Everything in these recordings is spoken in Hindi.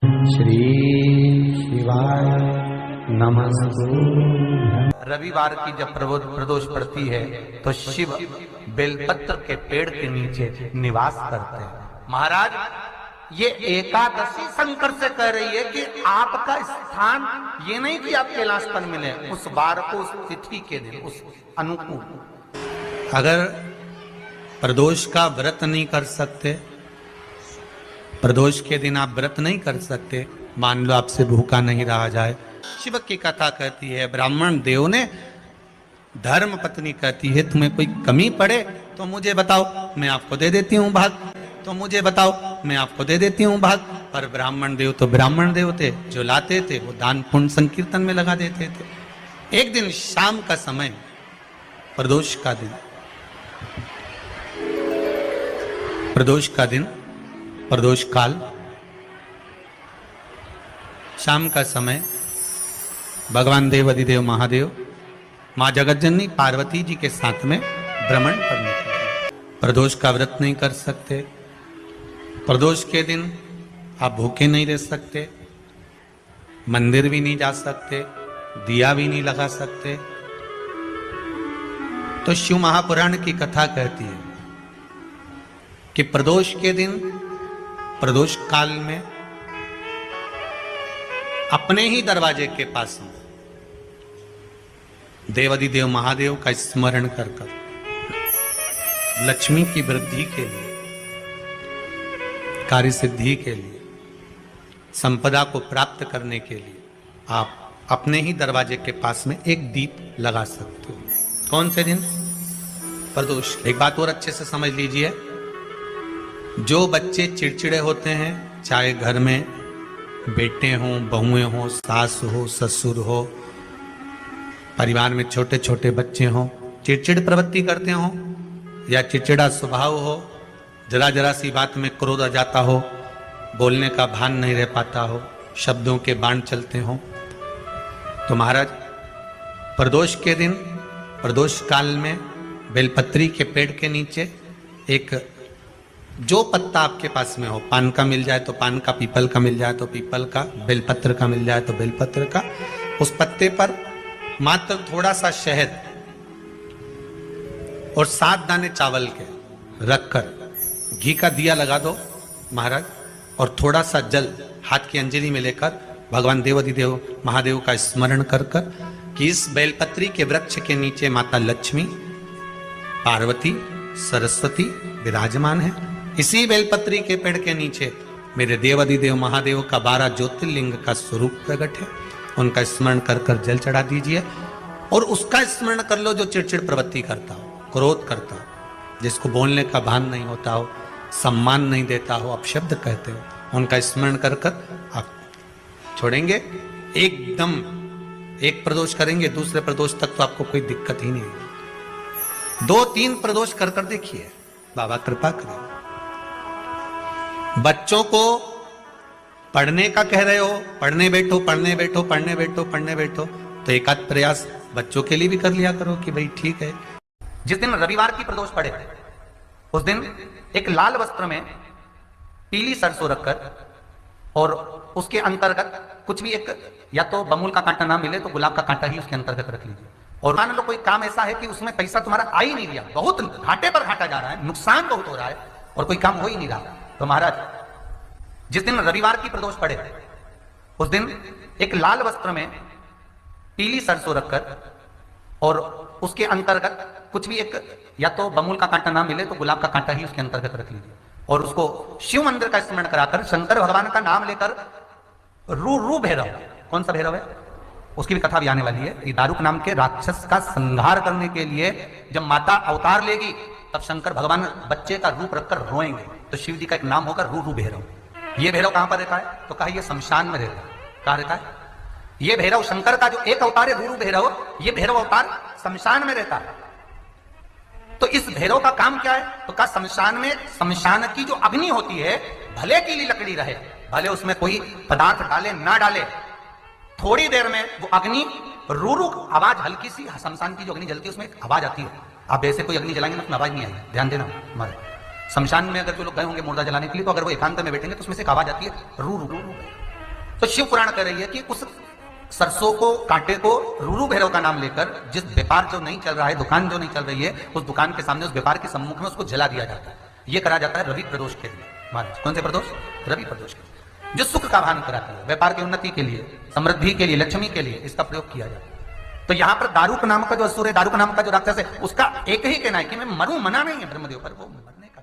श्री शिवाय नमस्तु। रविवार की जब प्रदोष पड़ती है तो शिव बेलपत्र के पेड़ के नीचे निवास करते हैं। महाराज, ये एकादशी शंकर से कह रही है कि आपका स्थान ये नहीं कि आप कैलाशपन मिले, उस बार को, उस तिथि के दिन, उस अनुकूल। अगर प्रदोष का व्रत नहीं कर सकते, प्रदोष के दिन आप व्रत नहीं कर सकते, मान लो आपसे भूखा नहीं रहा जाए, शिव की कथा कहती है, ब्राह्मण देव ने धर्म पत्नी कहती है तुम्हें कोई कमी पड़े तो मुझे बताओ, मैं आपको दे देती हूँ भाग, तो मुझे बताओ, मैं आपको दे देती हूँ भाग। पर ब्राह्मण देव तो ब्राह्मण देव थे, जो लाते थे वो दान पुण्य संकीर्तन में लगा देते थे। एक दिन शाम का समय, प्रदोष का दिन, प्रदोष का दिन, प्रदोष काल, शाम का समय, भगवान देव अधिदेव महादेव माँ जगतजननी पार्वती जी के साथ में भ्रमण पर निकले। प्रदोष का व्रत नहीं कर सकते, प्रदोष के दिन आप भूखे नहीं रह सकते, मंदिर भी नहीं जा सकते, दिया भी नहीं लगा सकते। तो शिव महापुराण की कथा कहती है कि प्रदोष के दिन, प्रदोष काल में अपने ही दरवाजे के पास में देवाधिदेव महादेव का स्मरण कर लक्ष्मी की वृद्धि के लिए, कार्य सिद्धि के लिए, संपदा को प्राप्त करने के लिए आप अपने ही दरवाजे के पास में एक दीप लगा सकते हो। कौन से दिन? प्रदोष। एक बात और अच्छे से समझ लीजिए, जो बच्चे चिड़चिड़े होते हैं, चाहे घर में बेटे हों, बहुएं हों, सास हो, ससुर हो, परिवार में छोटे छोटे बच्चे हों, चिड़चिड़ प्रवृत्ति करते हों या चिड़चिड़ा स्वभाव हो, जरा जरा सी बात में क्रोध आ जाता हो, बोलने का भान नहीं रह पाता हो, शब्दों के बाण चलते हों, तो महाराज प्रदोष के दिन, प्रदोष काल में बेलपत्री के पेड़ के नीचे एक, जो पत्ता आपके पास में हो, पान का मिल जाए तो पान का, पीपल का मिल जाए तो पीपल का, बेलपत्र का मिल जाए तो बेलपत्र का, उस पत्ते पर मात्र थोड़ा सा शहद और 7 दाने चावल के रखकर घी का दिया लगा दो महाराज, और थोड़ा सा जल हाथ की अंजलि में लेकर भगवान देवाधिदेव महादेव का स्मरण कर कर कि इस बेलपत्री के वृक्ष के नीचे माता लक्ष्मी, पार्वती, सरस्वती विराजमान है। इसी बेलपत्री के पेड़ के नीचे मेरे देवाधिदेव महादेव का 12 ज्योतिर्लिंग का स्वरूप प्रकट है। उनका स्मरण कर कर जल चढ़ा दीजिए और उसका स्मरण कर लो जो चिड़चिड़ प्रवृत्ति करता हो, क्रोध करता हो, जिसको बोलने का भान नहीं होता हो, सम्मान नहीं देता हो, अपशब्द कहते हो, उनका स्मरण कर कर आप छोड़ेंगे। एकदम एक प्रदोष करेंगे, दूसरे प्रदोष तक तो आपको कोई दिक्कत ही नहीं है। 2-3 प्रदोष कर कर देखिए, बाबा कृपा करें। बच्चों को पढ़ने का कह रहे हो, पढ़ने बैठो, पढ़ने बैठो, पढ़ने बैठो, पढ़ने बैठो, तो एक आध प्रयास बच्चों के लिए भी कर लिया करो कि भाई ठीक है। जिस दिन रविवार की प्रदोष पड़े उस दिन एक लाल वस्त्र में पीली सरसों रखकर और उसके अंतर्गत कुछ भी एक, या तो बमूल का कांटा ना मिले तो गुलाब का कांटा ही उसके अंतर्गत रख लीजिए। और मान लो कोई काम ऐसा है कि उसमें पैसा तुम्हारा आ ही नहीं रहा, बहुत घाटे पर घाटा जा रहा है, नुकसान बहुत हो रहा है और कोई काम हो ही नहीं रहा, तो महाराज जिस दिन रविवार की प्रदोष पड़े उस दिन एक लाल वस्त्र में पीली सरसों रखकर और उसके अंतर्गत कुछ भी एक, या तो बमूल का कांटा ना मिले तो गुलाब का कांटा ही उसके अंतर्गत रख लीजिए और उसको शिव मंदिर का स्मरण कराकर शंकर भगवान का नाम लेकर रू भैरव, कौन सा भैरव है उसकी भी कथा भी आने वाली है। ये दारुक नाम के राक्षस का संहार करने के लिए जब माता अवतार लेगी तब शंकर भगवान बच्चे का रूप रखकर रोएंगे, तो शिव जी का एक नाम होगा रू भैरव। ये भैरव कहां पर रहता है? तो कहा ये शमशान में रहता है। कहां रहता है ये भैरव? शंकर का जो एक अवतार है रूरू भैरव, ये भैरव अवतार शमशान में रहता है। तो इस भैरव का काम क्या है? तो कहा शमशान में, शमशान की जो अग्नि होती है, भले की लकड़ी रहे, भले उसमें कोई पदार्थ डाले ना डाले, थोड़ी देर में वो अग्नि रूरू आवाज, हल्की सी शमशान की जो अग्नि जलती है उसमें आवाज आती है। आप ऐसे कोई अग्नि जलाएंगे ना उसमें आवाज नहीं आएगी, ध्यान देना। हमारे शमशान में अगर जो लोग गए होंगे मुर्दा जलाने के लिए, तो अगर वो एकांत में बैठेंगे तो उसमें से एक आवाज आती है रू रू रू रू। तो शिव पुराण कह रही है कि उस सरसों को, कांटे को रूरू भैरव का नाम लेकर जिस व्यापार जो नहीं चल रहा है, दुकान जो नहीं चल रही है, उस दुकान के सामने, उस व्यापार के सम्मुख में उसको जला दिया जाता है। यह करा जाता है रवि प्रदोष के लिए। महाराज कौन से प्रदोष? रवि प्रदोष के लिए, जो सुख का भान कराता है, व्यापार की उन्नति के लिए, समृद्धि के लिए, लक्ष्मी के लिए इसका प्रयोग किया जाता है। तो यहां पर दारूक नाम का जो असुर है, दारूक नाम का जो राक्षस है, उसका एक ही कहना है कि मैं मरूं, मना नहीं है ब्रह्मदेव पर, वो मरने का।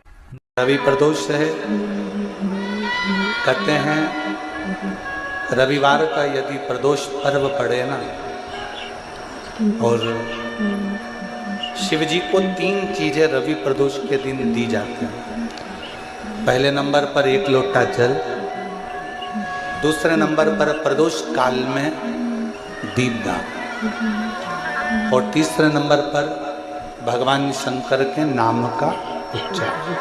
रवि प्रदोष है, कहते हैं रविवार का यदि प्रदोष पर्व पड़े ना, और शिव जी को 3 चीजें रवि प्रदोष के दिन दी जाती हैं। पहले नंबर पर 1 लोटा जल, दूसरे नंबर पर प्रदोष काल में दीपदान, और तीसरे नंबर पर भगवान शंकर के नाम का उच्चारण।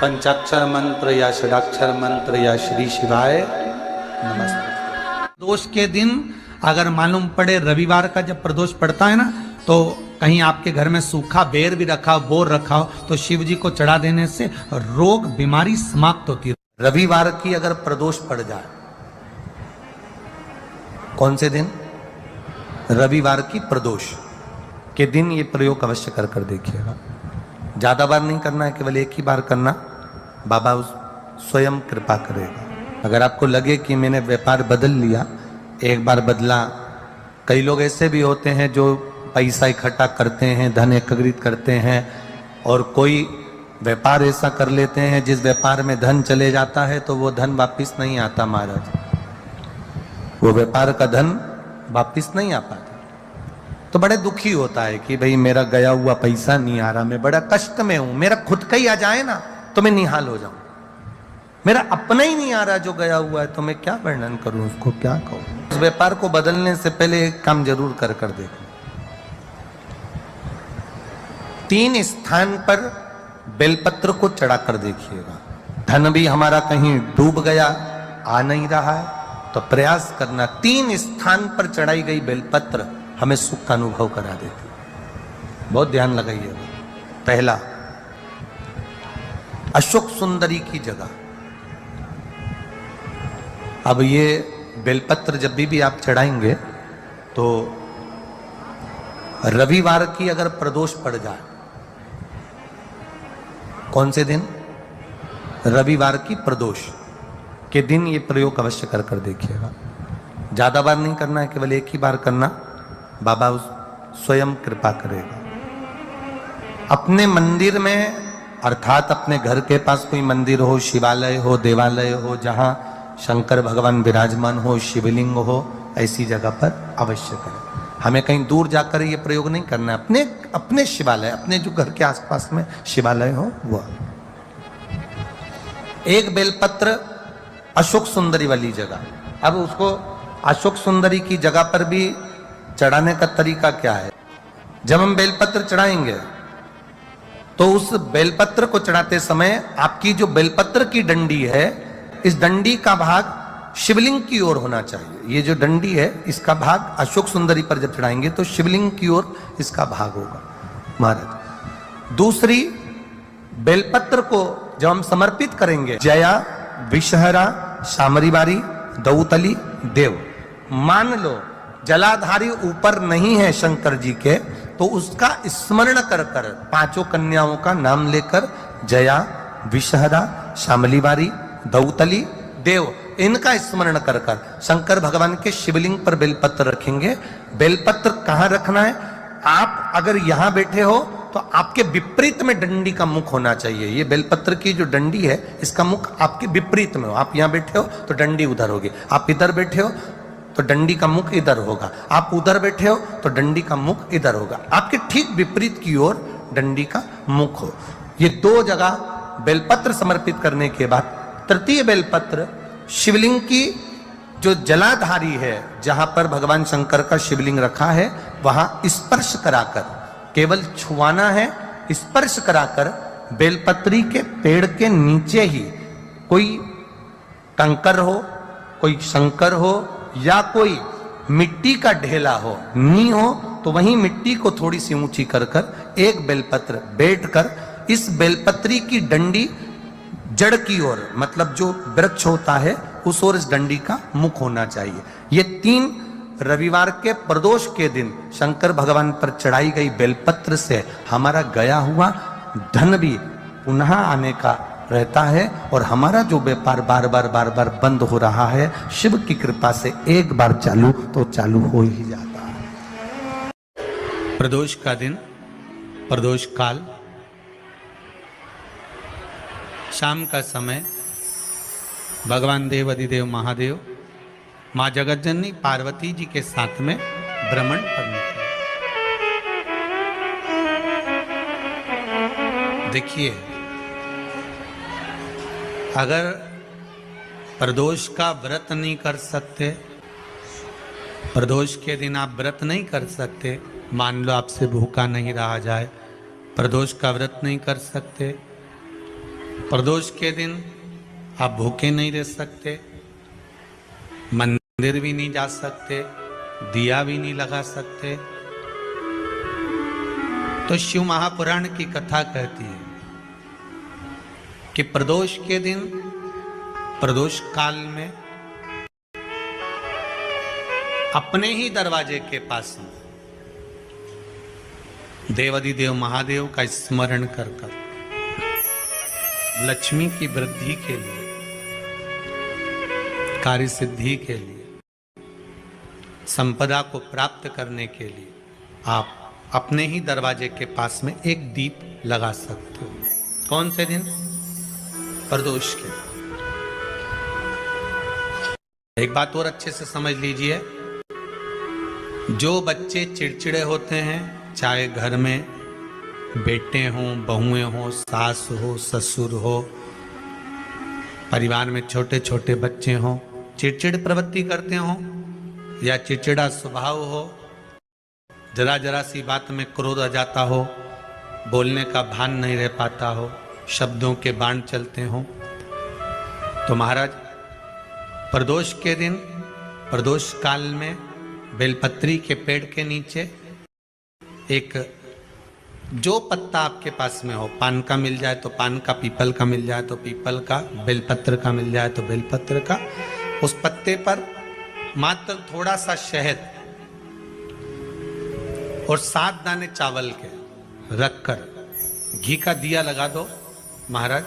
पंचाक्षर मंत्र या षडाक्षर मंत्र या श्री शिवाय नमस्ते। प्रदोष के दिन अगर मालूम पड़े रविवार का जब प्रदोष पड़ता है ना, तो कहीं आपके घर में सूखा बेर भी रखा हो, बोर रखा हो, तो शिव जी को चढ़ा देने से रोग बीमारी समाप्त होती है। रविवार की अगर प्रदोष पड़ जाए, कौन से दिन? रविवार की प्रदोष के दिन ये प्रयोग अवश्य कर देखिएगा। ज्यादा बार नहीं करना है, केवल एक ही बार करना, बाबा स्वयं कृपा करेगा। अगर आपको लगे कि मैंने व्यापार बदल लिया, एक बार बदला, कई लोग ऐसे भी होते हैं जो पैसा इकट्ठा करते हैं, धन एकत्रित करते हैं, और कोई व्यापार ऐसा कर लेते हैं जिस व्यापार में धन चले जाता है तो वो धन वापिस नहीं आता महाराज, वो व्यापार का धन वापिस नहीं आ पाता। तो बड़े दुखी होता है कि भाई मेरा गया हुआ पैसा नहीं आ रहा, मैं बड़ा कष्ट में हूं, मेरा खुद का ही आ जाए ना तो मैं निहाल हो जाऊं, मेरा अपना ही नहीं आ रहा जो गया हुआ है, तो मैं क्या वर्णन करूं, उसको क्या कहूं। उस व्यापार को बदलने से पहले एक काम जरूर कर देखना। 3 स्थान पर बेलपत्र को चढ़ाकर देखिएगा। धन भी हमारा कहीं डूब गया, आ नहीं रहा है, तो प्रयास करना 3 स्थान पर चढ़ाई गई बेलपत्र हमें सुख का अनुभव करा देती है। बहुत ध्यान लगाइए। पहला, अशोक सुंदरी की जगह। अब ये बेलपत्र जब भी आप चढ़ाएंगे तो रविवार की अगर प्रदोष पड़ जाए, कौन से दिन? रविवार की प्रदोष के दिन ये प्रयोग अवश्य कर देखिएगा। ज्यादा बार नहीं करना है, केवल एक ही बार करना, बाबा स्वयं कृपा करेगा। अपने मंदिर में, अर्थात अपने घर के पास कोई मंदिर हो, शिवालय हो, देवालय हो, जहां शंकर भगवान विराजमान हो, शिवलिंग हो, ऐसी जगह पर अवश्य करें। हमें कहीं दूर जाकर ये प्रयोग नहीं करना है, अपने शिवालय, अपने जो घर के आसपास में शिवालय हो वो। एक बेलपत्र अशोक सुंदरी वाली जगह। अब उसको अशोक सुंदरी की जगह पर भी चढ़ाने का तरीका क्या है? जब हम बेलपत्र चढ़ाएंगे तो उस बेलपत्र को चढ़ाते समय आपकी जो बेलपत्र की डंडी है, इस डंडी का भाग शिवलिंग की ओर होना चाहिए। ये जो डंडी है, इसका भाग अशोक सुंदरी पर जब चढ़ाएंगे तो शिवलिंग की ओर इसका भाग होगा महाराज। दूसरी, बेलपत्र को जब हम समर्पित करेंगे, जया, विषहरा, शामरीबारी, दौतली, देव, मान लो जलाधारी ऊपर नहीं है शंकर जी के, तो उसका स्मरण कर 5 कन्याओं का नाम लेकर जया, विषहरा, शामलीबारी, दौतली, देव, इनका स्मरण कर शंकर भगवान के शिवलिंग पर बेलपत्र रखेंगे। बेलपत्र कहां रखना है? आप अगर यहां बैठे हो तो आपके विपरीत में डंडी का मुख होना चाहिए। ये बेलपत्र की जो डंडी है, इसका मुख आपके विपरीत में हो। आप यहां बैठे हो तो डंडी उधर होगी, आप इधर बैठे हो तो डंडी का मुख इधर होगा, आप उधर बैठे हो तो डंडी का मुख इधर होगा। आपके ठीक विपरीत की ओर डंडी का मुख हो। ये 2 जगह बेलपत्र समर्पित करने के बाद तृतीय बेलपत्र शिवलिंग की जो जलाधारी है, जहां पर भगवान शंकर का शिवलिंग रखा है, वहां स्पर्श कराकर, केवल छुआना है, स्पर्श कराकर बेलपत्री के पेड़ के नीचे ही कोई कंकर हो, कोई शंकर हो, या कोई मिट्टी का ढेला हो, नी हो, तो वहीं मिट्टी को थोड़ी सी ऊंची कर एक बेलपत्र बैठकर इस बेलपत्री की डंडी जड़ की ओर, मतलब जो वृक्ष होता है उस ओर इस डंडी का मुख होना चाहिए। ये 3 रविवार के प्रदोष के दिन शंकर भगवान पर चढ़ाई गई बेलपत्र से हमारा गया हुआ धन भी पुनः आने का रहता है, और हमारा जो व्यापार बार बार बंद हो रहा है, शिव की कृपा से एक बार चालू तो चालू हो ही जाता है। प्रदोष का दिन, प्रदोष काल, शाम का समय, भगवान देव अधिदेव महादेव माँ जगतजननी पार्वती जी के साथ में भ्रमण पर निकले। देखिए, अगर प्रदोष का व्रत नहीं कर सकते, प्रदोष के दिन आप व्रत नहीं कर सकते, मान लो आपसे भूखा नहीं रहा जाए, प्रदोष का व्रत नहीं कर सकते, प्रदोष के दिन आप भूखे नहीं रह सकते, मंदिर भी नहीं जा सकते, दिया भी नहीं लगा सकते, तो शिव महापुराण की कथा कहती है कि प्रदोष के दिन, प्रदोष काल में अपने ही दरवाजे के पास देवाधिदेव महादेव का स्मरण कर कर लक्ष्मी की वृद्धि के लिए, कार्य सिद्धि के लिए, संपदा को प्राप्त करने के लिए आप अपने ही दरवाजे के पास में एक दीप लगा सकते हो। कौन से दिन? प्रदोष के। एक बात और अच्छे से समझ लीजिए, जो बच्चे चिड़चिड़े होते हैं, चाहे घर में बेटे हों, बहुएं हों, सास हो, ससुर हो, परिवार में छोटे छोटे बच्चे हों, चिड़चिड़ प्रवृत्ति करते हों या चिड़चिड़ा स्वभाव हो, जरा जरा सी बात में क्रोध आ जाता हो, बोलने का भान नहीं रह पाता हो, शब्दों के बाण चलते हों, तो महाराज प्रदोष के दिन, प्रदोष काल में बेलपत्री के पेड़ के नीचे एक जो पत्ता आपके पास में हो, पान का मिल जाए तो पान का, पीपल का मिल जाए तो पीपल का, बेलपत्र का मिल जाए तो बेलपत्र का, उस पत्ते पर मात्र थोड़ा सा शहद और 7 दाने चावल के रखकर घी का दिया लगा दो महाराज,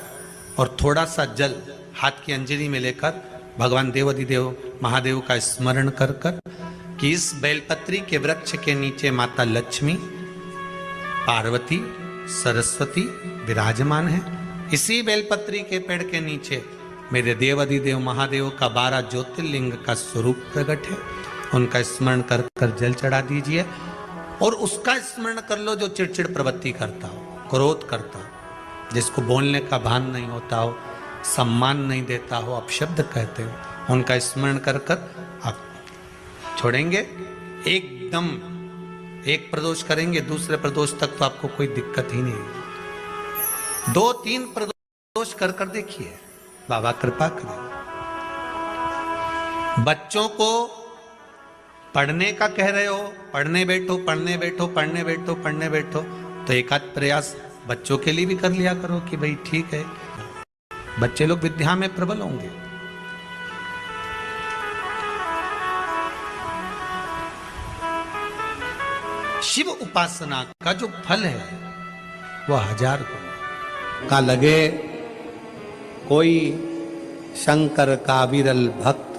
और थोड़ा सा जल हाथ की अंजलि में लेकर भगवान देवाधिदेव महादेव का स्मरण कर कर कि इस बेलपत्री के वृक्ष के नीचे माता लक्ष्मी, पार्वती, सरस्वती विराजमान है। इसी बेलपत्री के पेड़ के नीचे मेरे देवाधिदेव महादेव का 12 ज्योतिर्लिंग का स्वरूप प्रकट है। उनका स्मरण कर कर जल चढ़ा दीजिए, और उसका स्मरण कर लो जो चिड़चिड़ प्रवृत्ति करता हो, क्रोध करता हो, जिसको बोलने का भान नहीं होता हो, सम्मान नहीं देता हो, अपशब्द कहते हो, उनका स्मरण कर कर आप छोड़ेंगे। एकदम एक प्रदोष करेंगे, दूसरे प्रदोष तक तो आपको कोई दिक्कत ही नहीं। 2-3 प्रदोष कर कर देखिए, बाबा कृपा करें। बच्चों को पढ़ने का कह रहे हो, पढ़ने बैठो, पढ़ने बैठो, पढ़ने बैठो, पढ़ने बैठो, तो एक आध प्रयास बच्चों के लिए भी कर लिया करो कि भाई ठीक है, बच्चे लोग विद्या में प्रबल होंगे। शिव उपासना का जो फल है वह 1000 गुना का लगे। कोई शंकर का विरल भक्त,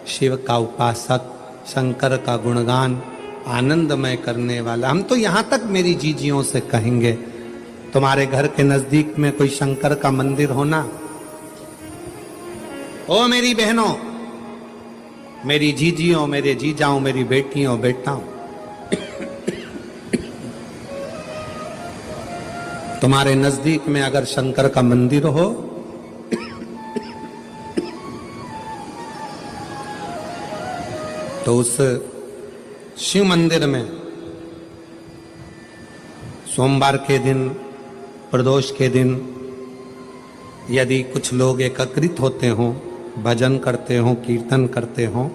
शिव का उपासक, शंकर का गुणगान आनंदमय करने वाला, हम तो यहां तक मेरी जीजियों से कहेंगे, तुम्हारे घर के नजदीक में कोई शंकर का मंदिर होना, ओ मेरी बहनों, मेरी जीजियों, मेरे जीजाओं, मेरी बेटियों, बेटाओं, तुम्हारे नजदीक में अगर शंकर का मंदिर हो तो उस शिव मंदिर में सोमवार के दिन, प्रदोष के दिन यदि कुछ लोग एकत्रित होते हों, भजन करते हों, कीर्तन करते हों,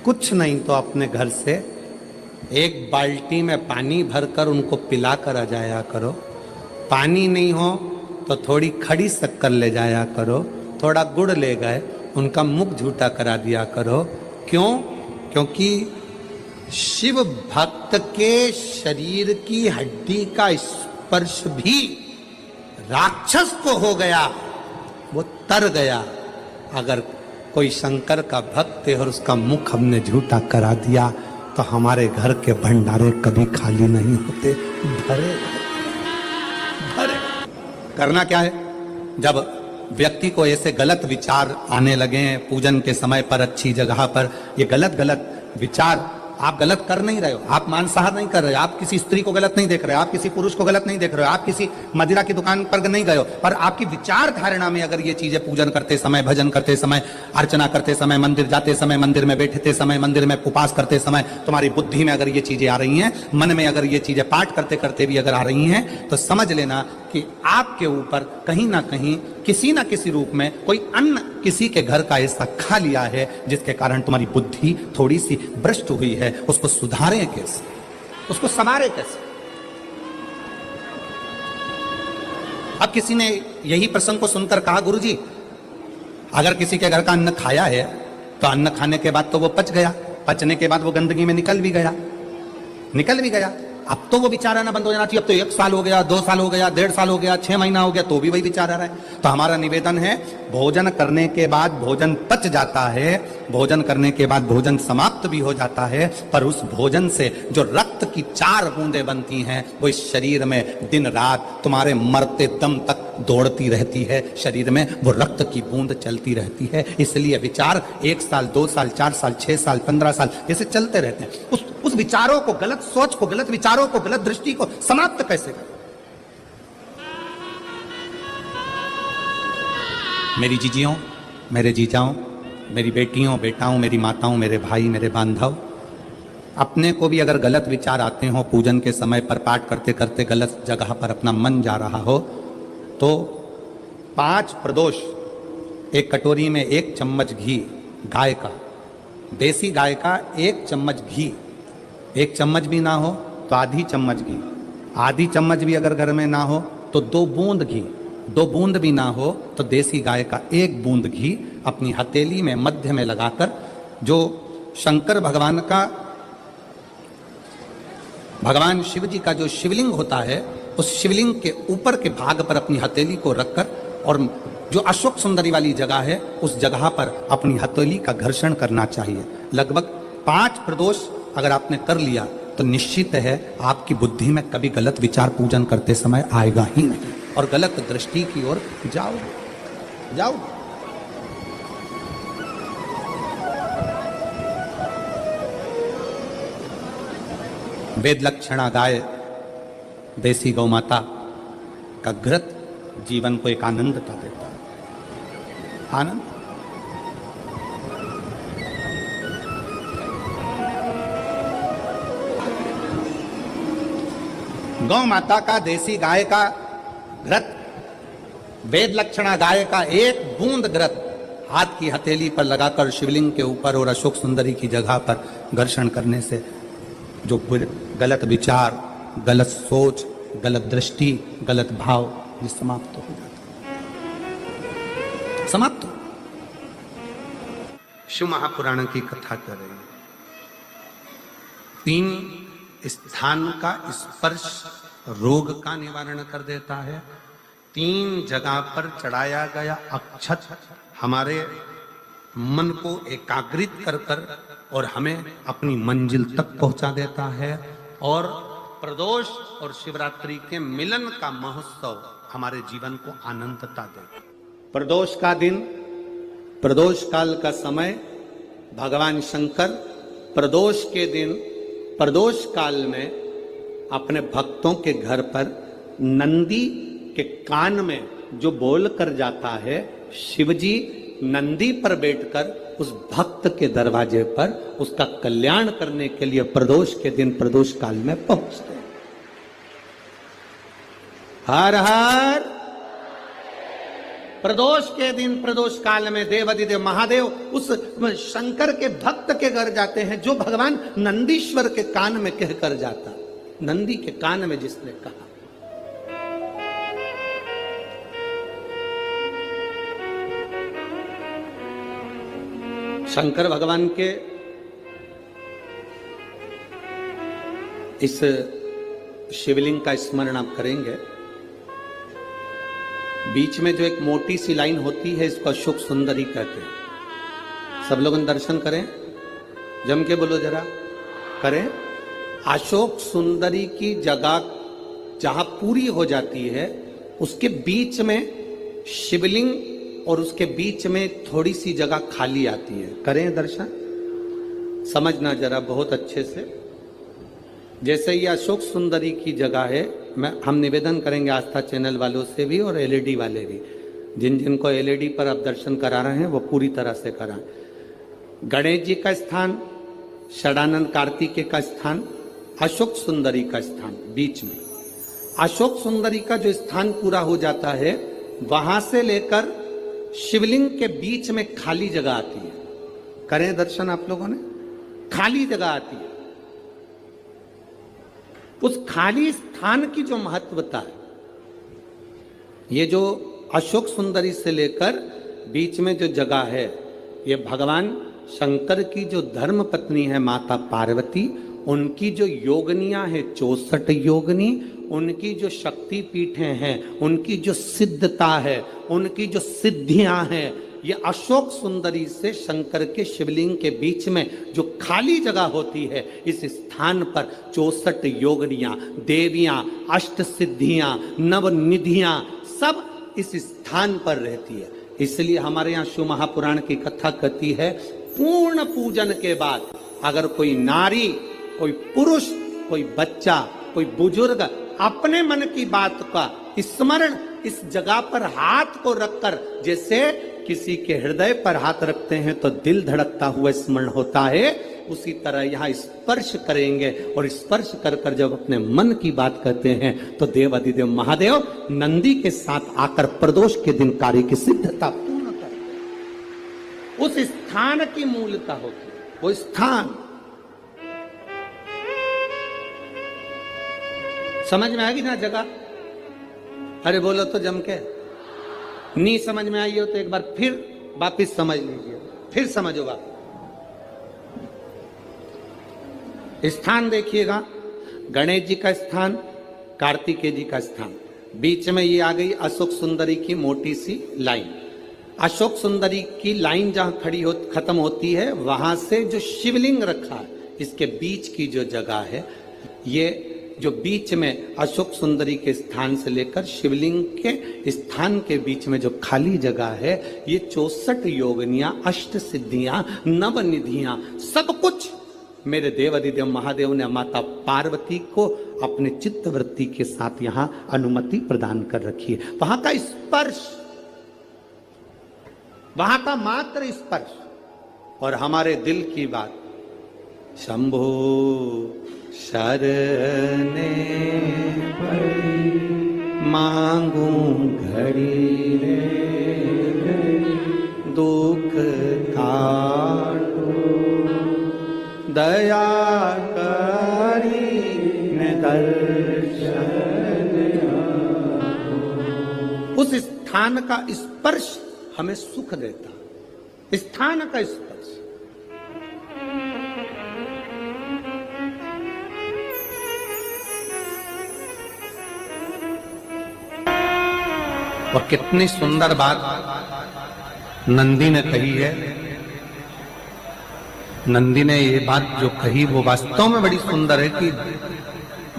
कुछ नहीं तो अपने घर से एक बाल्टी में पानी भरकर उनको पिला कर आ जाया करो। पानी नहीं हो तो थोड़ी खड़ी शक्कर ले जाया करो, थोड़ा गुड़ ले गए, उनका मुख झूठा करा दिया करो। क्यों? क्योंकि शिव भक्त के शरीर की हड्डी का स्पर्श भी राक्षस को हो गया, वो तर गया। अगर कोई शंकर का भक्त है और उसका मुख हमने झूठा करा दिया तो हमारे घर के भंडारे कभी खाली नहीं होते, भरे भरे। करना क्या है? जब व्यक्ति को ऐसे गलत विचार आने लगे हैं पूजन के समय पर, अच्छी जगह पर, ये गलत गलत विचार, आप गलत कर नहीं रहे हो, आप मांसाहार नहीं कर रहे हो, आप किसी स्त्री को गलत नहीं देख रहे हो, आप किसी पुरुष को गलत नहीं देख रहे हो, आप किसी मदिरा की दुकान पर नहीं गए हो, पर आपकी विचार धारणा में अगर ये चीजें पूजन करते समय, भजन करते समय, अर्चना करते समय, मंदिर जाते समय, मंदिर में बैठते समय, मंदिर में उपवास करते समय तुम्हारी बुद्धि में अगर ये चीजें आ रही हैं, मन में अगर ये चीजें पाठ करते करते भी अगर आ रही हैं, तो समझ लेना कि आपके ऊपर कहीं ना कहीं किसी ना किसी रूप में कोई अन्न किसी के घर का ऐसा खा लिया है जिसके कारण तुम्हारी बुद्धि थोड़ी सी भ्रष्ट हुई है। उसको सुधारें कैसे, उसको संवारें कैसे? अब किसी ने यही प्रसंग को सुनकर कहा, गुरुजी अगर किसी के घर का अन्न खाया है तो अन्न खाने के बाद तो वो पच गया, पचने के बाद वो गंदगी में निकल भी गया, अब तो वो विचार आना बंद हो जाना चाहिए। अब तो 1 साल हो गया, 2 साल हो गया, 1.5 साल हो गया, 6 महीना हो गया, तो भी वही विचार आ रहा है। तो हमारा निवेदन है, भोजन करने के बाद भोजन पच जाता है, भोजन करने के बाद भोजन समाप्त भी हो जाता है, पर उस भोजन से जो रक्त की 4 बूंदें बनती हैं वो इस शरीर में दिन रात तुम्हारे मरते दम तक दौड़ती रहती है, शरीर में वो रक्त की बूंद चलती रहती है। इसलिए विचार 1 साल, 2 साल, 4 साल, 6 साल, 15 साल जैसे चलते रहते हैं। उस विचारों को, गलत सोच को, गलत विचारों को, गलत दृष्टि को समाप्त कैसे करें? मेरी जीजियों, मेरे जीजाओं, मेरी बेटियों, बेटाओं, मेरी माताओं, मेरे भाई, मेरे बांधव, अपने को भी अगर गलत विचार आते हो, पूजन के समय पर पाठ करते करते गलत जगह पर अपना मन जा रहा हो, तो 5 प्रदोष, एक कटोरी में 1 चम्मच घी गाय का, देसी गाय का 1 चम्मच घी, 1 चम्मच भी ना हो तो आधी चम्मच घी, आधी चम्मच भी अगर घर में ना हो तो 2 बूंद घी, 2 बूंद भी ना हो तो देसी गाय का 1 बूंद घी अपनी हथेली में मध्य में लगाकर, जो शंकर भगवान का, भगवान शिव जी का जो शिवलिंग होता है, उस शिवलिंग के ऊपर के भाग पर अपनी हथेली को रखकर, और जो अशोक सुंदरी वाली जगह है उस जगह पर अपनी हथेली का घर्षण करना चाहिए। लगभग 5 प्रदोष अगर आपने कर लिया तो निश्चित है आपकी बुद्धि में कभी गलत विचार पूजन करते समय आएगा ही नहीं, और गलत दृष्टि की ओर जाओ। वेद लक्षणा गाय, देसी गौ माता का घृत जीवन को एक आनंदता देता है, आनंद। गौ माता का, देसी गाय का घृत, वेद लक्षणा गाय का 1 बूंद घृत हाथ की हथेली पर लगाकर शिवलिंग के ऊपर और अशोक सुंदरी की जगह पर घर्षण करने से जो गलत विचार, गलत सोच, गलत दृष्टि, गलत भाव ये समाप्त हो जाता है, समाप्त हो। शिव महापुराण की कथा कर रहे हैं। 3 स्थान का स्पर्श रोग का निवारण कर देता है। 3 जगह पर चढ़ाया गया अक्षत हमारे मन को एकाग्रित कर और हमें अपनी मंजिल तक पहुंचा देता है। और प्रदोष और शिवरात्रि के मिलन का महोत्सव हमारे जीवन को आनंदता देता है। प्रदोष का दिन, प्रदोष काल का समय, भगवान शंकर प्रदोष के दिन, प्रदोष काल में अपने भक्तों के घर पर नंदी के कान में जो बोल कर जाता है, शिवजी नंदी पर बैठकर उस भक्त के दरवाजे पर उसका कल्याण करने के लिए प्रदोष के दिन, प्रदोष काल में पहुंचते हैं। हर हर। प्रदोष के दिन, प्रदोष काल में देवाधिदेव महादेव उस शंकर के भक्त के घर जाते हैं जो भगवान नंदीश्वर के कान में कहकर जाता, नंदी के कान में जिसने कहा। शंकर भगवान के इस शिवलिंग का स्मरण आप करेंगे। बीच में जो एक मोटी सी लाइन होती है इसको अशोक सुंदरी कहते हैं। सब लोग दर्शन करें, जम के बोलो जरा, करें। अशोक सुंदरी की जगह जहां पूरी हो जाती है उसके बीच में शिवलिंग और उसके बीच में थोड़ी सी जगह खाली आती है। करें दर्शन, समझना जरा बहुत अच्छे से। जैसे ये अशोक सुंदरी की जगह है, हम निवेदन करेंगे आस्था चैनल वालों से भी और एलईडी वाले भी, जिन जिनको एलईडी पर आप दर्शन करा रहे हैं वो पूरी तरह से कराएं। गणेश जी का स्थान, षडानंद कार्तिकेय का स्थान, अशोक सुंदरी का स्थान बीच में। अशोक सुंदरी का जो स्थान पूरा हो जाता है वहां से लेकर शिवलिंग के बीच में खाली जगह आती है। करें दर्शन आप लोगों ने, खाली जगह आती है। उस खाली स्थान की जो महत्वता है, ये जो अशोक सुंदरी से लेकर बीच में जो जगह है, ये भगवान शंकर की जो धर्म पत्नी है माता पार्वती, उनकी जो योगनियां है 64 योगनी, उनकी जो शक्ति पीठें हैं, उनकी जो सिद्धता है, उनकी जो सिद्धियां हैं, ये अशोक सुंदरी से शंकर के शिवलिंग के बीच में जो खाली जगह होती है, इस स्थान पर 64 योगनियां, देवियां, अष्ट सिद्धियां, नवनिधियां सब इस स्थान पर रहती है। इसलिए हमारे यहाँ शिव महापुराण की कथा कहती है, पूर्ण पूजन के बाद अगर कोई नारी, कोई पुरुष, कोई बच्चा, कोई बुजुर्ग अपने मन की बात का स्मरण इस जगह पर हाथ को रखकर, जैसे किसी के हृदय पर हाथ रखते हैं तो दिल धड़कता हुआ स्मरण होता है, उसी तरह यहाँ स्पर्श करेंगे और स्पर्श कर कर जब अपने मन की बात कहते हैं तो देवाधिदेव महादेव नंदी के साथ आकर प्रदोष के दिन कार्य की सिद्धता पूर्ण करते। उस स्थान की मूलता होती है, वो स्थान। समझ में आएगी ना जगह? अरे बोलो तो जम के। नहीं समझ में आई हो तो एक बार फिर वापिस समझ लीजिए, फिर समझो वापिस। स्थान देखिएगा, गणेश जी का स्थान, कार्तिकेय जी का स्थान, बीच में ये आ गई अशोक सुंदरी की मोटी सी लाइन। अशोक सुंदरी की लाइन जहां खत्म होती है, वहां से जो शिवलिंग रखा है, इसके बीच की जो जगह है, ये जो बीच में अशोक सुंदरी के स्थान से लेकर शिवलिंग के स्थान के बीच में जो खाली जगह है, ये 64 योगनियां, अष्ट सिद्धियां, नवनिधियां, सब कुछ मेरे देवाधिदेव महादेव ने माता पार्वती को अपने चित्तवृत्ति के साथ यहां अनुमति प्रदान कर रखी है। वहां का स्पर्श, वहां का मात्र स्पर्श और हमारे दिल की बात, शंभो शरणे पड़ी मांगू घड़ी रे, दुख काटो दया करी ने दर्शन। उस स्थान का स्पर्श हमें सुख देता, स्थान का स्पर्श। और कितनी सुंदर बात नंदी ने कही है। नंदी ने ये बात जो कही वो वास्तव में बड़ी सुंदर है कि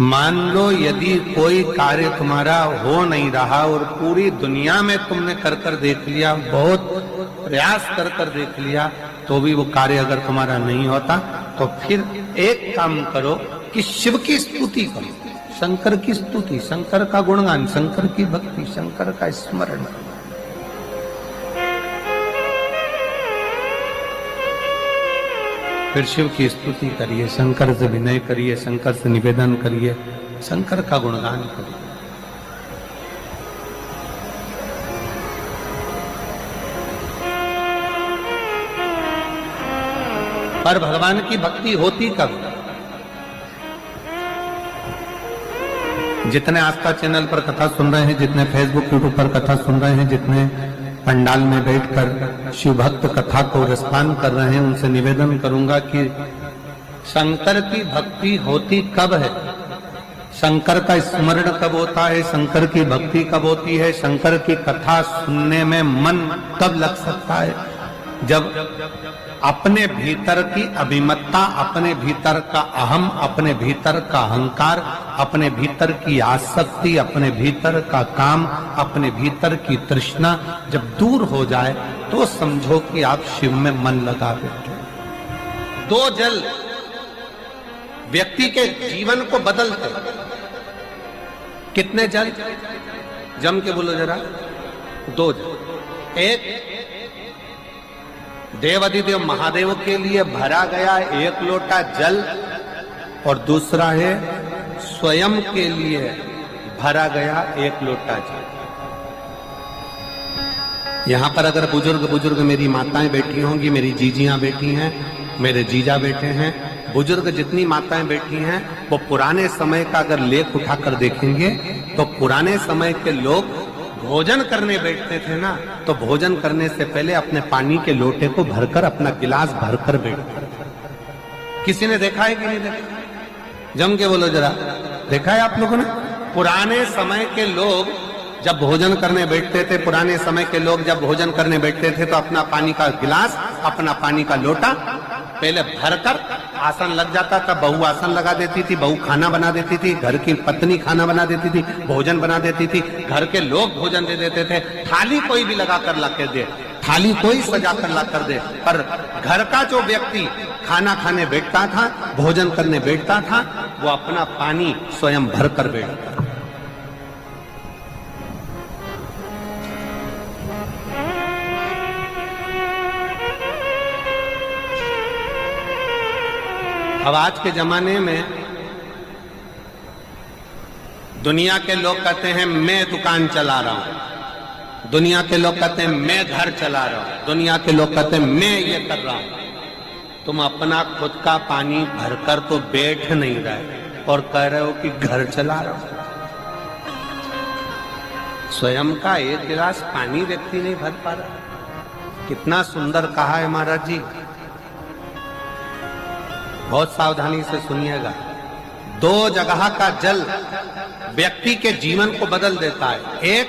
मान लो यदि कोई कार्य तुम्हारा हो नहीं रहा और पूरी दुनिया में तुमने कर कर देख लिया, बहुत प्रयास कर कर देख लिया, तो भी वो कार्य अगर तुम्हारा नहीं होता, तो फिर एक काम करो कि शिव की स्तुति करो, शंकर की स्तुति, शंकर का गुणगान, शंकर की भक्ति, शंकर का स्मरण। फिर शिव की स्तुति करिए, शंकर से विनय करिए, शंकर से निवेदन करिए, शंकर का गुणगान करिए। पर भगवान की भक्ति होती कब? जितने आस्था चैनल पर कथा सुन रहे हैं, जितने फेसबुक यूट्यूब पर कथा सुन रहे हैं, जितने पंडाल में बैठकर शिव भक्त कथा को रसपान कर रहे हैं, उनसे निवेदन करूंगा कि शंकर की भक्ति होती कब है, शंकर का स्मरण कब होता है, शंकर की भक्ति कब होती है, शंकर की कथा सुनने में मन कब लग सकता है, जब अपने भीतर की अभिमत्ता, अपने भीतर का अहम, अपने भीतर का अहंकार, अपने भीतर की आसक्ति, अपने भीतर का काम, अपने भीतर की तृष्णा जब दूर हो जाए तो समझो कि आप शिव में मन लगा बैठे। दो जल व्यक्ति के जीवन को बदलते। कितने जल? जम के बोलो जरा। दो जल। एक देवाधिदेव महादेव के लिए भरा गया एक लोटा जल और दूसरा है स्वयं के लिए भरा गया एक लोटा जल। यहां पर अगर बुजुर्ग मेरी माताएं बैठी होंगी, मेरी जीजियां बैठी हैं, मेरे जीजा बैठे हैं, बुजुर्ग जितनी माताएं बैठी हैं वो पुराने समय का अगर लेख उठाकर देखेंगे तो पुराने समय के लोग भोजन करने बैठते थे ना, तो भोजन करने से पहले अपने पानी के लोटे को भरकर, अपना गिलास भरकर बैठते थे। किसी ने देखा है कि नहीं देखा? जम के बोलो जरा, देखा है आप लोगों ने? पुराने समय के लोग जब भोजन करने बैठते थे, पुराने समय के लोग जब भोजन करने बैठते थे तो अपना पानी का गिलास, अपना पानी का लोटा पहले भरकर आसन लग जाता था। बहू आसन लगा देती थी, बहू खाना बना देती थी, घर की पत्नी खाना बना देती थी, भोजन बना देती थी, घर के लोग भोजन दे देते थे। थाली कोई भी लगा कर ला कर दे, थाली कोई सजा कर ला कर दे, पर घर का जो व्यक्ति खाना खाने बैठता था, भोजन करने बैठता था, वो अपना पानी स्वयं भर कर बैठता था। अब आज के जमाने में दुनिया के लोग कहते हैं मैं दुकान चला रहा हूं, दुनिया के लोग कहते हैं मैं घर चला रहा हूं, दुनिया के लोग कहते हैं मैं ये कर रहा हूं। तुम अपना खुद का पानी भरकर तो बैठ नहीं रहे और कह रहे हो कि घर चला रहा हूं। स्वयं का एक गिलास पानी व्यक्ति नहीं भर पा रहा। कितना सुंदर कहा है महाराज जी, बहुत सावधानी से सुनिएगा। दो जगह का जल व्यक्ति के जीवन को बदल देता है। एक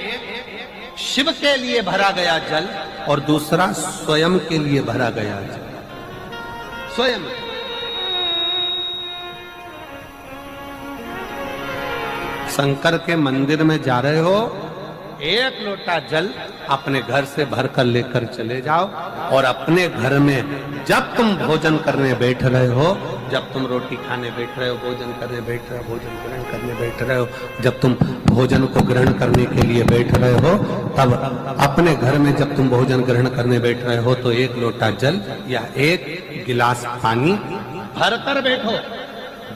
शिव के लिए भरा गया जल और दूसरा स्वयं के लिए भरा गया जल। स्वयं शंकर के मंदिर में जा रहे हो, एक लोटा जल अपने घर से भरकर लेकर चले जाओ और अपने घर में जब तुम भोजन करने बैठ रहे हो, जब तुम रोटी खाने बैठ रहे हो, भोजन करने बैठ रहे हो, भोजन ग्रहण करने बैठ रहे हो, जब तुम भोजन को ग्रहण करने के लिए बैठ रहे हो, तब अपने घर में जब तुम भोजन ग्रहण करने बैठ रहे हो तो एक लोटा जल या एक गिलास पानी भरकर बैठो।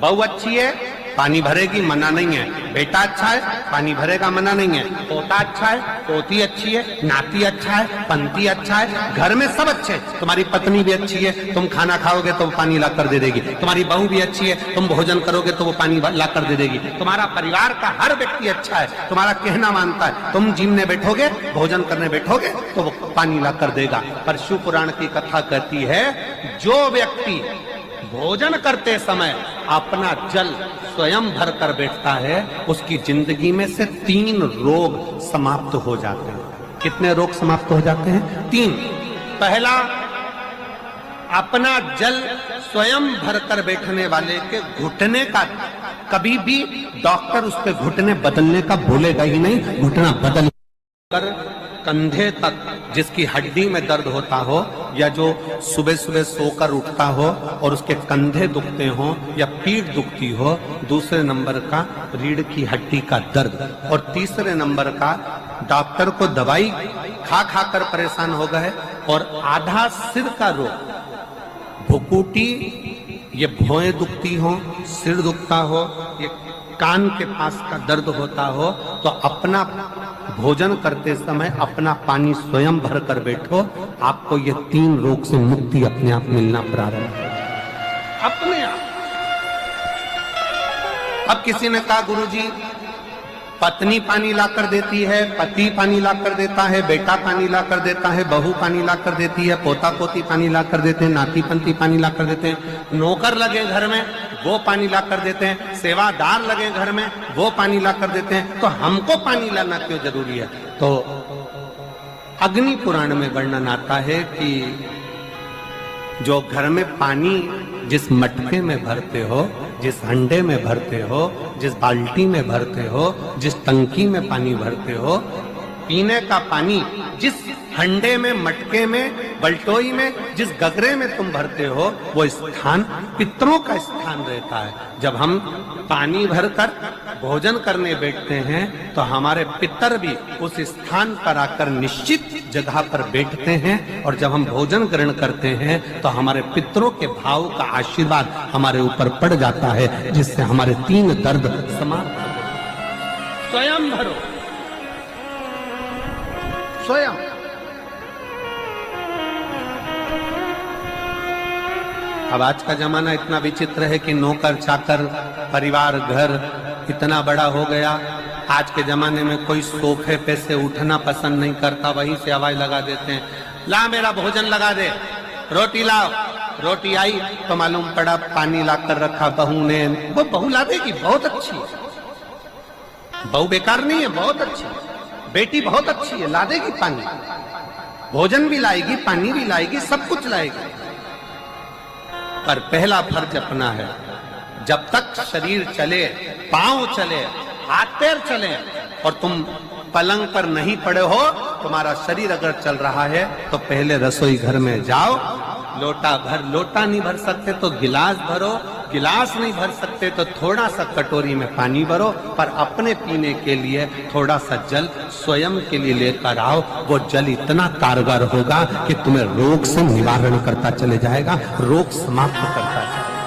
बहू अच्छी है, पानी भरेगी, मना नहीं है। बेटा अच्छा है, पानी भरेगा, मना नहीं है। पोता अच्छा है, पोती अच्छी है, नाती अच्छा है, पंती अच्छा है, घर में सब अच्छे। तुम्हारी पत्नी भी अच्छी है, तुम खाना खाओगे तो वो पानी ला कर दे देगी। तुम्हारी बहू भी अच्छी है, तुम भोजन करोगे तो वो पानी ला कर दे देगी। तुम्हारा परिवार का हर व्यक्ति अच्छा है, तुम्हारा कहना मानता है। तुम जिमने बैठोगे, भोजन करने बैठोगे तो वो पानी ला कर देगा। पर शिव पुराण की कथा कहती है, जो व्यक्ति भोजन करते समय अपना जल स्वयं भर कर बैठता है, उसकी जिंदगी में से 3 रोग समाप्त हो जाते हैं। कितने रोग समाप्त हो जाते हैं? 3। पहला, अपना जल स्वयं भर कर बैठने वाले के घुटने का कभी भी डॉक्टर उसके घुटने बदलने का बोलेगा ही नहीं। घुटना बदल कर कंधे तक जिसकी हड्डी में दर्द होता हो, या जो सुबह सुबह सोकर उठता हो और उसके कंधे दुखते हो या पीठ दुखती हो। दूसरे नंबर का रीढ़ की हड्डी का दर्द। और तीसरे नंबर का डॉक्टर को दवाई खा खा कर परेशान हो गए। और आधा सिर का रोग, भुकुटी, ये भौएं दुखती हो, सिर दुखता हो, ये कान के पास का दर्द होता हो, तो अपना भोजन करते समय अपना पानी स्वयं भर कर बैठो। आपको ये 3 रोग से मुक्ति अपने आप मिलना प्रारंभ हो, अपने आप। अब किसी ने कहा, गुरुजी पत्नी पानी ला कर देती है, पति पानी ला कर देता है, बेटा पानी ला कर देता है, बहू पानी ला कर देती है, पोता पोती पानी ला कर देते हैं, नाती पंती पानी ला कर देते हैं, नौकर लगे घर में वो पानी ला कर देते हैं, सेवादार लगे घर में वो पानी ला कर देते हैं। तो हमको पानी लाना क्यों जरूरी है? तो अग्नि पुराण में वर्णन आता है कि जो घर में पानी जिस मटके में भरते हो, जिस हंडे में भरते हो, जिस बाल्टी में भरते हो, जिस टंकी में पानी भरते हो, पीने का पानी जिस हंडे में, मटके में, बल्टोई में, जिस गगरे में तुम भरते हो, वो स्थान पितरों का स्थान रहता है। जब हम पानी भरकर भोजन करने बैठते हैं तो हमारे पितर भी उस स्थान पर आकर निश्चित जगह पर बैठते हैं, और जब हम भोजन ग्रहण करते हैं तो हमारे पितरों के भाव का आशीर्वाद हमारे ऊपर पड़ जाता है, जिससे हमारे 3 दर्द समाप्त हो जाते। स्वयं भरो, स्वयं। अब आज का जमाना इतना विचित्र है कि नौकर चाकर, परिवार, घर इतना बड़ा हो गया। आज के जमाने में कोई सोफे पे से उठना पसंद नहीं करता, वहीं से आवाज लगा देते हैं, ला मेरा भोजन लगा दे, रोटी लाओ। रोटी आई तो मालूम पड़ा पानी ला कर रखा बहू ने। वो बहू ला देगी, बहुत अच्छी है, बहू बेकार नहीं है, बहुत अच्छी है, बेटी बहुत अच्छी है, ला देगी पानी, भोजन भी लाएगी, पानी भी लाएगी, सब कुछ लाएगी। पर पहला फर्ज अपना है, जब तक शरीर चले, पांव चले, हाथ पैर चले और तुम पलंग पर नहीं पड़े हो, तुम्हारा शरीर अगर चल रहा है तो पहले रसोई घर में जाओ, लोटा भर, लोटा नहीं भर सकते तो गिलास भरो, गिलास नहीं भर सकते तो थोड़ा सा कटोरी में पानी भरो, पर अपने पीने के लिए थोड़ा सा जल स्वयं के लिए लेकर आओ। वो जल इतना कारगर होगा कि तुम्हें रोग से निवारण करता चले जाएगा, रोग समाप्त करता चलेगा।